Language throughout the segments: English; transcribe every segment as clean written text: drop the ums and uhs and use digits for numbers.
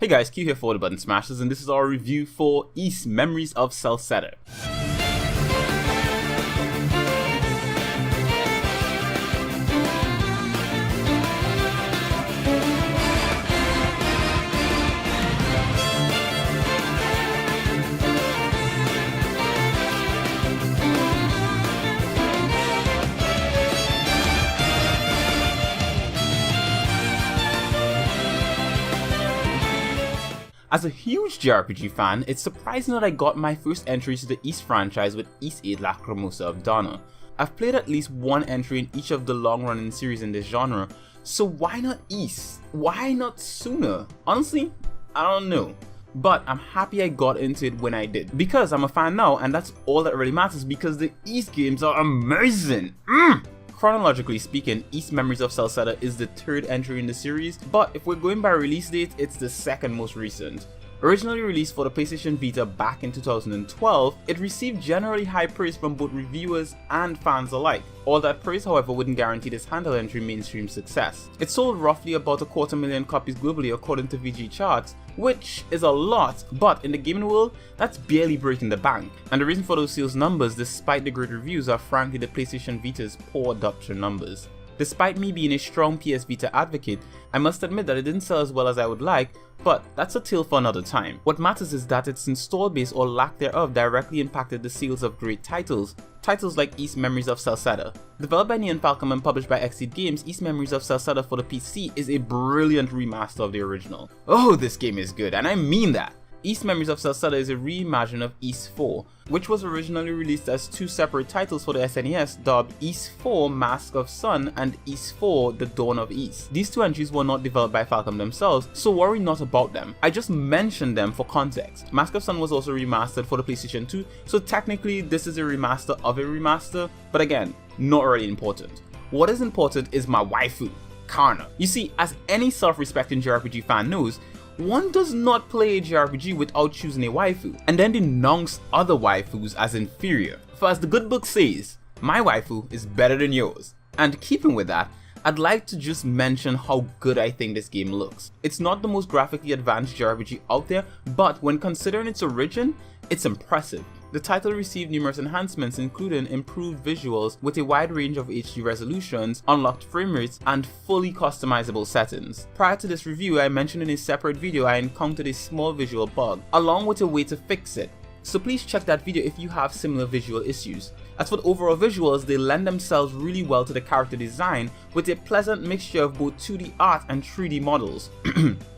Hey guys, Q here for the Button Smashers, and this is our review for Ys Memories of Celceta. As a huge JRPG fan, it's surprising that I got my first entry to the Ys franchise with Ys 8 Lacrimosa of Dana. I've played at least one entry in each of the long-running series in this genre, so why not Ys? Why not sooner? Honestly, I don't know. But I'm happy I got into it when I did, because I'm a fan now, and that's all that really matters, because the Ys games are amazing! Chronologically speaking, Ys Memories of Celceta is the third entry in the series, but if we're going by release date, it's the second most recent. Originally released for the PlayStation Vita back in 2012, it received generally high praise from both reviewers and fans alike. All that praise, however, wouldn't guarantee this handheld entry mainstream success. It sold roughly about 250,000 copies globally according to VG charts, which is a lot, but in the gaming world, that's barely breaking the bank. And the reason for those sales numbers, despite the great reviews, are frankly the PlayStation Vita's poor adoption numbers. Despite me being a strong PS Vita advocate, I must admit that it didn't sell as well as I would like, but that's a tale for another time. What matters is that its install base or lack thereof directly impacted the sales of great titles like Ys Memories of Celceta. Developed by Neon Falcom and published by Xseed Games, Ys Memories of Celceta for the PC is a brilliant remaster of the original. Oh, this game is good, and I mean that! Ys Memories of Celceta is a reimagining of Ys 4, which was originally released as two separate titles for the SNES dubbed Ys 4 Mask of Sun and Ys 4 The Dawn of Ys. These two entries were not developed by Falcom themselves, so worry not about them. I just mentioned them for context. Mask of Sun was also remastered for the PlayStation 2, so technically this is a remaster of a remaster, but again, not really important. What is important is my waifu, Karna. You see, as any self-respecting JRPG fan knows, one does not play a JRPG without choosing a waifu, and then denounce other waifus as inferior. For as the good book says, my waifu is better than yours. And keeping with that, I'd like to just mention how good I think this game looks. It's not the most graphically advanced JRPG out there, but when considering its origin, it's impressive. The title received numerous enhancements, including improved visuals with a wide range of HD resolutions, unlocked frame rates, and fully customizable settings. Prior to this review, I mentioned in a separate video I encountered a small visual bug, along with a way to fix it. So please check that video if you have similar visual issues. As for the overall visuals, they lend themselves really well to the character design with a pleasant mixture of both 2D art and 3D models.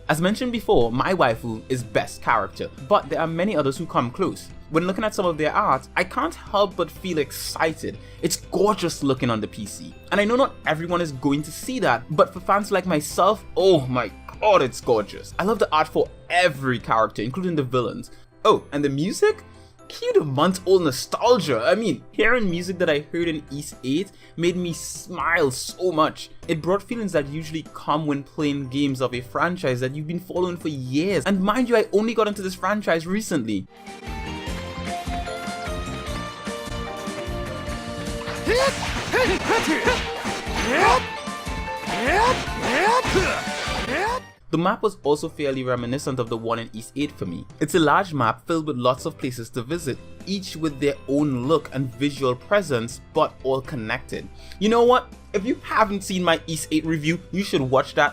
As mentioned before, my waifu is best character, but there are many others who come close. When looking at some of their art, I can't help but feel excited. It's gorgeous looking on the PC. And I know not everyone is going to see that, but for fans like myself, oh my god, it's gorgeous. I love the art for every character, including the villains. Oh, and the music? Cue the month-old nostalgia. I mean, hearing music that I heard in Ys 8 made me smile so much. It brought feelings that usually come when playing games of a franchise that you've been following for years. And mind you, I only got into this franchise recently. The map was also fairly reminiscent of the one in Ys 8 for me. It's a large map filled with lots of places to visit, each with their own look and visual presence, but all connected. You know what? If you haven't seen my Ys 8 review, you should watch that,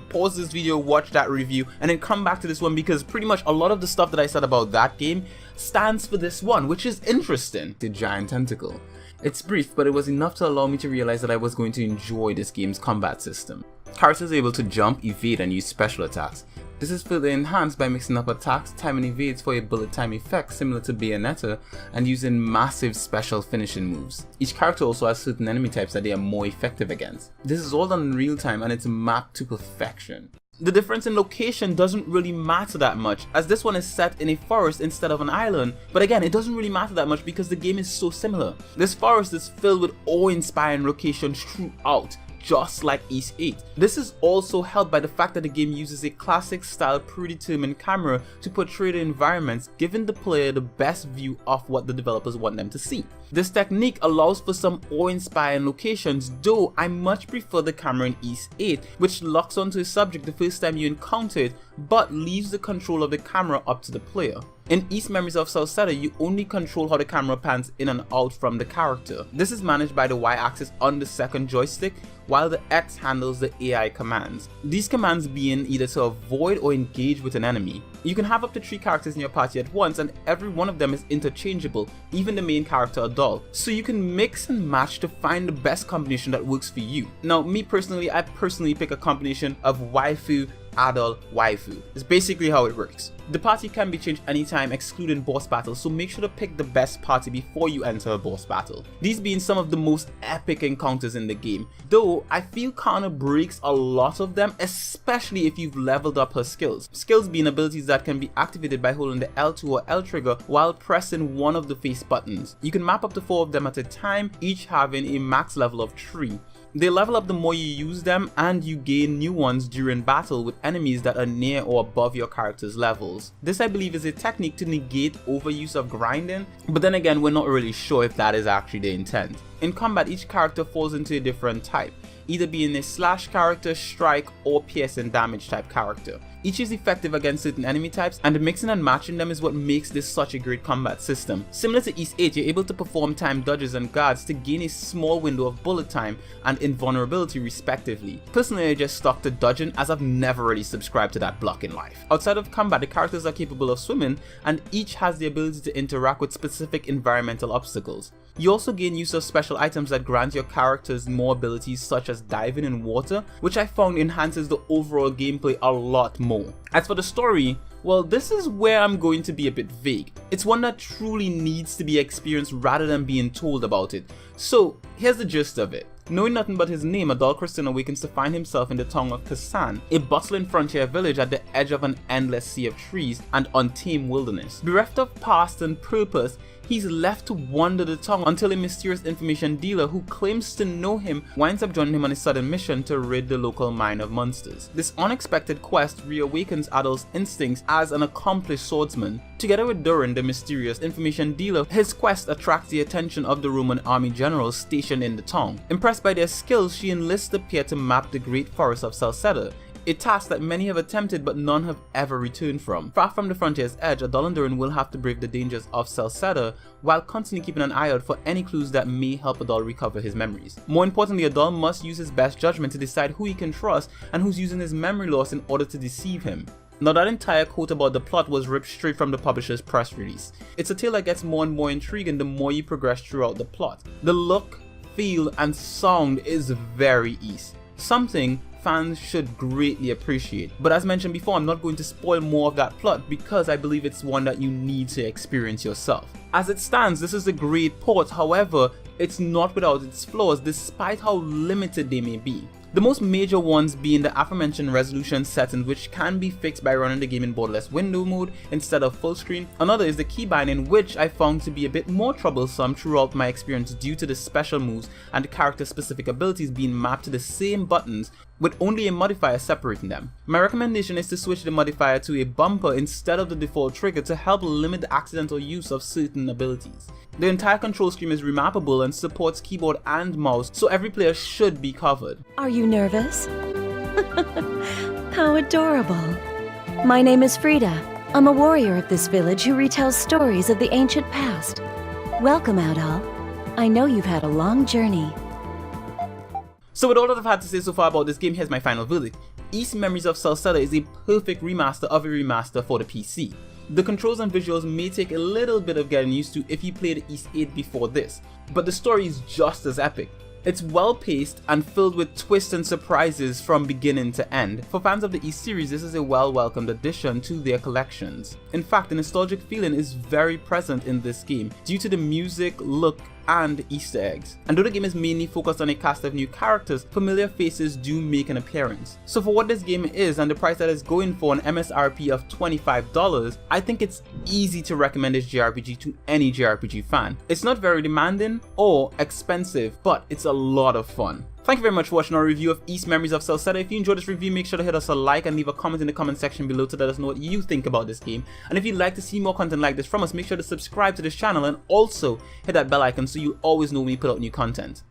pause this video, watch that review, and then come back to this one, because pretty much a lot of the stuff that I said about that game stands for this one, which is interesting. The giant tentacle. It's brief, but it was enough to allow me to realize that I was going to enjoy this game's combat system. Characters are able to jump, evade, and use special attacks. This is further enhanced by mixing up attacks, time and evades for a bullet time effect similar to Bayonetta, and using massive special finishing moves. Each character also has certain enemy types that they are more effective against. This is all done in real time and it's mapped to perfection. The difference in location doesn't really matter that much, as this one is set in a forest instead of an island, but again, it doesn't really matter that much because the game is so similar. This forest is filled with awe-inspiring locations throughout. just like East 8. This is also helped by the fact that the game uses a classic style predetermined camera to portray the environments, giving the player the best view of what the developers want them to see. This technique allows for some awe-inspiring locations, though I much prefer the camera in East 8, which locks onto a subject the first time you encounter it, but leaves the control of the camera up to the player. In East Memories of Celceta, you only control how the camera pans in and out from the character. This is managed by the Y-axis on the second joystick, while the X handles the AI commands. These commands being either to avoid or engage with an enemy. You can have up to 3 characters in your party at once, and every one of them is interchangeable, even the main character Adol. So you can mix and match to find the best combination that works for you. Now, me personally, I pick a combination of waifu, Adol, waifu. It's basically how it works. The party can be changed anytime excluding boss battles, so make sure to pick the best party before you enter a boss battle. These being some of the most epic encounters in the game, though I feel Kana breaks a lot of them, especially if you've leveled up her skills. Skills being abilities that can be activated by holding the L2 or L trigger while pressing one of the face buttons. You can map up to 4 of them at a time, each having a max level of 3. They level up the more you use them, and you gain new ones during battle with enemies that are near or above your character's levels. This I believe is a technique to negate overuse of grinding, but then again we're not really sure if that is actually the intent. In combat, each character falls into a different type, either being a slash character, strike, or piercing damage type character. Each is effective against certain enemy types, and mixing and matching them is what makes this such a great combat system. Similar to East 8, you're able to perform timed dodges and guards to gain a small window of bullet time and invulnerability respectively. Personally, I just stuck to dodging as I've never really subscribed to that block in life. Outside of combat, the characters are capable of swimming, and each has the ability to interact with specific environmental obstacles. You also gain use of special items that grant your characters more abilities, such as diving in water, which I found enhances the overall gameplay a lot more. As for the story, well, this is where I'm going to be a bit vague. It's one that truly needs to be experienced rather than being told about it. So here's the gist of it. Knowing nothing but his name, Adol Christin awakens to find himself in the town of Kasan, a bustling frontier village at the edge of an endless sea of trees and untamed wilderness. Bereft of past and purpose, he's left to wander the town until a mysterious information dealer who claims to know him winds up joining him on a sudden mission to rid the local mine of monsters. This unexpected quest reawakens Adol's instincts as an accomplished swordsman. Together with Durin, the mysterious information dealer, his quest attracts the attention of the Roman army generals stationed in the town. Impressed by their skills, she enlists the pair to map the great forest of Celceta, a task that many have attempted but none have ever returned from. Far from the frontier's edge, Adol and Durin will have to brave the dangers of Celceta while constantly keeping an eye out for any clues that may help Adol recover his memories. More importantly, Adol must use his best judgment to decide who he can trust and who's using his memory loss in order to deceive him. Now, that entire quote about the plot was ripped straight from the publisher's press release. It's a tale that gets more and more intriguing the more you progress throughout the plot. The look, feel, and sound is very East, something fans should greatly appreciate. But as mentioned before, I'm not going to spoil more of that plot because I believe it's one that you need to experience yourself. As it stands, this is a great port, however, it's not without its flaws despite how limited they may be. The most major ones being the aforementioned resolution settings, which can be fixed by running the game in borderless window mode instead of full screen. Another is the key binding, which I found to be a bit more troublesome throughout my experience due to the special moves and the character specific abilities being mapped to the same buttons with only a modifier separating them. My recommendation is to switch the modifier to a bumper instead of the default trigger to help limit the accidental use of certain abilities. The entire control scheme is remappable and supports keyboard and mouse, so every player should be covered. Are you nervous? How adorable. My name is Frida. I'm a warrior of this village who retells stories of the ancient past. Welcome, Adol. I know you've had a long journey. So with all that I've had to say so far about this game, here's my final verdict. East Memories of Celceta is a perfect remaster of a remaster for the PC. The controls and visuals may take a little bit of getting used to if you played East 8 before this, but the story is just as epic. It's well paced and filled with twists and surprises from beginning to end. For fans of the East series, this is a well-welcomed addition to their collections. In fact, the nostalgic feeling is very present in this game due to the music, look, and Easter eggs. And though the game is mainly focused on a cast of new characters, familiar faces do make an appearance. So for what this game is and the price that it's going for, an MSRP of $25, I think it's easy to recommend this JRPG to any JRPG fan. It's not very demanding or expensive, but it's a lot of fun. Thank you very much for watching our review of Ys Memories of Celceta. If you enjoyed this review, make sure to hit us a like and leave a comment in the comment section below to let us know what you think about this game. And if you'd like to see more content like this from us, make sure to subscribe to this channel and also hit that bell icon so you always know when we put out new content.